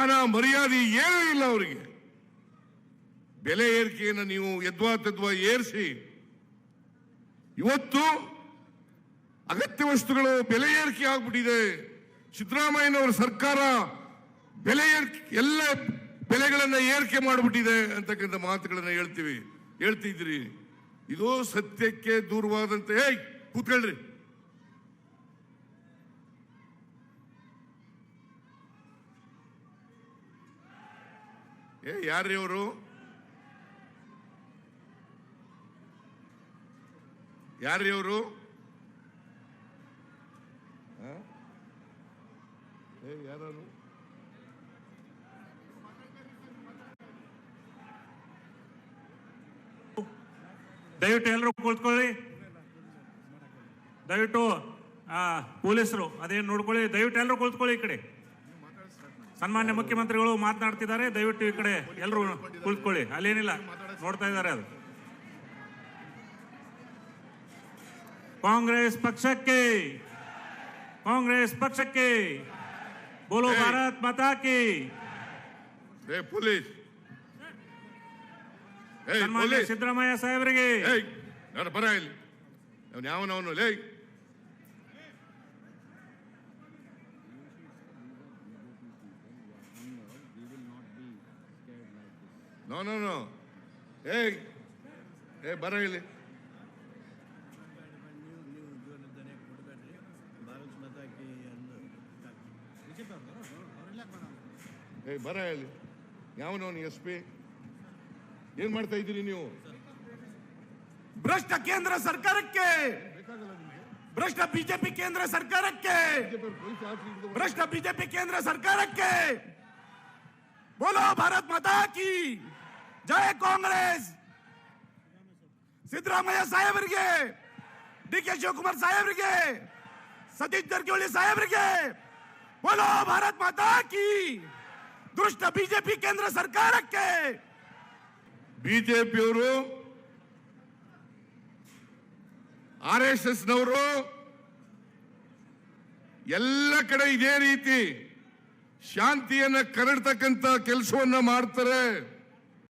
ಮಾನ ಮರ್ಯಾದೆ ಏನೂ ಇಲ್ಲ ಅವರಿಗೆ. ಬೆಲೆ ಏರಿಕೆಯನ್ನು ನೀವು ಯದ್ವಾ ಏರಿಸಿ ಇವತ್ತು ಅಗತ್ಯ ವಸ್ತುಗಳು ಬೆಲೆ ಏರಿಕೆ ಆಗ್ಬಿಟ್ಟಿದೆ. ಸಿದ್ದರಾಮಯ್ಯನವರ ಸರ್ಕಾರ ಬೆಲೆ ಎಲ್ಲ ಬೆಲೆಗಳನ್ನ ಏರಿಕೆ ಮಾಡಿಬಿಟ್ಟಿದೆ ಅಂತಕ್ಕಂಥ ಮಾತುಗಳನ್ನ ಹೇಳ್ತಿದ್ರಿ. ಇದು ಸತ್ಯಕ್ಕೆ ದೂರವಾದಂತೆ. ಕೂತ್ಕೊಳ್ರಿ. ಯಾರ್ರಿ ಅವರು? ಯಾರ್ರಿ ಅವರು? ಯಾರು? ದಯವಿಟ್ಟು ಎಲ್ಲರೂ ಕೂತ್ಕೊಳ್ಳಿ. ದಯವಿಟ್ಟು ಪೊಲೀಸರು ಅದೇನು ನೋಡ್ಕೊಳ್ಳಿ. ದಯವಿಟ್ಟು ಎಲ್ಲರೂ ಕೂತ್ಕೊಳ್ಳಿ. ಈ ಕಡೆ ಸನ್ಮಾನ್ಯ ಮುಖ್ಯಮಂತ್ರಿಗಳು ಮಾತನಾಡ್ತಿದ್ದಾರೆ. ದಯವಿಟ್ಟು ಈ ಕಡೆ ಎಲ್ಲರೂ ಕೂತ್ಕೊಳ್ಳಿ. ಅಲ್ಲೇನಿಲ್ಲ, ನೋಡ್ತಾ ಇದ್ದಾರೆ. ಅದು ಕಾಂಗ್ರೆಸ್ ಪಕ್ಷಕ್ಕೆ, ಕಾಂಗ್ರೆಸ್ ಪಕ್ಷಕ್ಕೆ ಬೋಲೋ ಭಾರತ್ ಮಾತಾ ಕಿ. ಪೊಲೀಸ್ ಸನ್ಮಾನ್ಯ ಸಿದ್ದರಾಮಯ್ಯ ಸಾಹೇಬರಿಗೆ ಬರ ಇಲ್ಲಿ. ಯಾವನವನು ಲೇ? No no no. ಬರ ಇಲ್ಲಿ. ಬರ ಇಲ್ಲಿ. ಯಾವನವನು SP? ಏನ್ ಮಾಡ್ತಾ ಇದ್ದೀರಿ ನೀವು? ಭ್ರಷ್ಟ ಕೇಂದ್ರ ಸರ್ಕಾರಕ್ಕೆ, ಭ್ರಷ್ಟ ಬಿಜೆಪಿ ಕೇಂದ್ರ ಸರ್ಕಾರಕ್ಕೆ, ಭ್ರಷ್ಟ ಬಿಜೆಪಿ ಕೇಂದ್ರ ಸರ್ಕಾರಕ್ಕೆ ಬೋಲೋ ಭಾರತ್ ಮಾತಾ ಕಿ ಜೈ. ಕಾಂಗ್ರೆಸ್ ಸಿದ್ದರಾಮಯ್ಯ ಸಾಹೇಬರಿಗೆ, DK ಶಿವಕುಮಾರ್ ಸಾಹೇಬರಿಗೆ, ಸತೀಶ್ ಜಾರಕಿಹೊಳಿ ಸಾಹೇಬರಿಗೆ ಬೋಲೋ ಭಾರತ್ ಮಾತಾ ಕಿ. ದುಷ್ಟ ಬಿಜೆಪಿ ಕೇಂದ್ರ ಸರ್ಕಾರಕ್ಕೆ. ಬಿಜೆಪಿಯವರು, RSSನವರು ಎಲ್ಲ ಕಡೆ ಇದೇ ರೀತಿ ಶಾಂತಿಯನ್ನ ಕರಡ್ತಕ್ಕಂಥ ಕೆಲಸವನ್ನ ಮಾಡ್ತಾರೆ.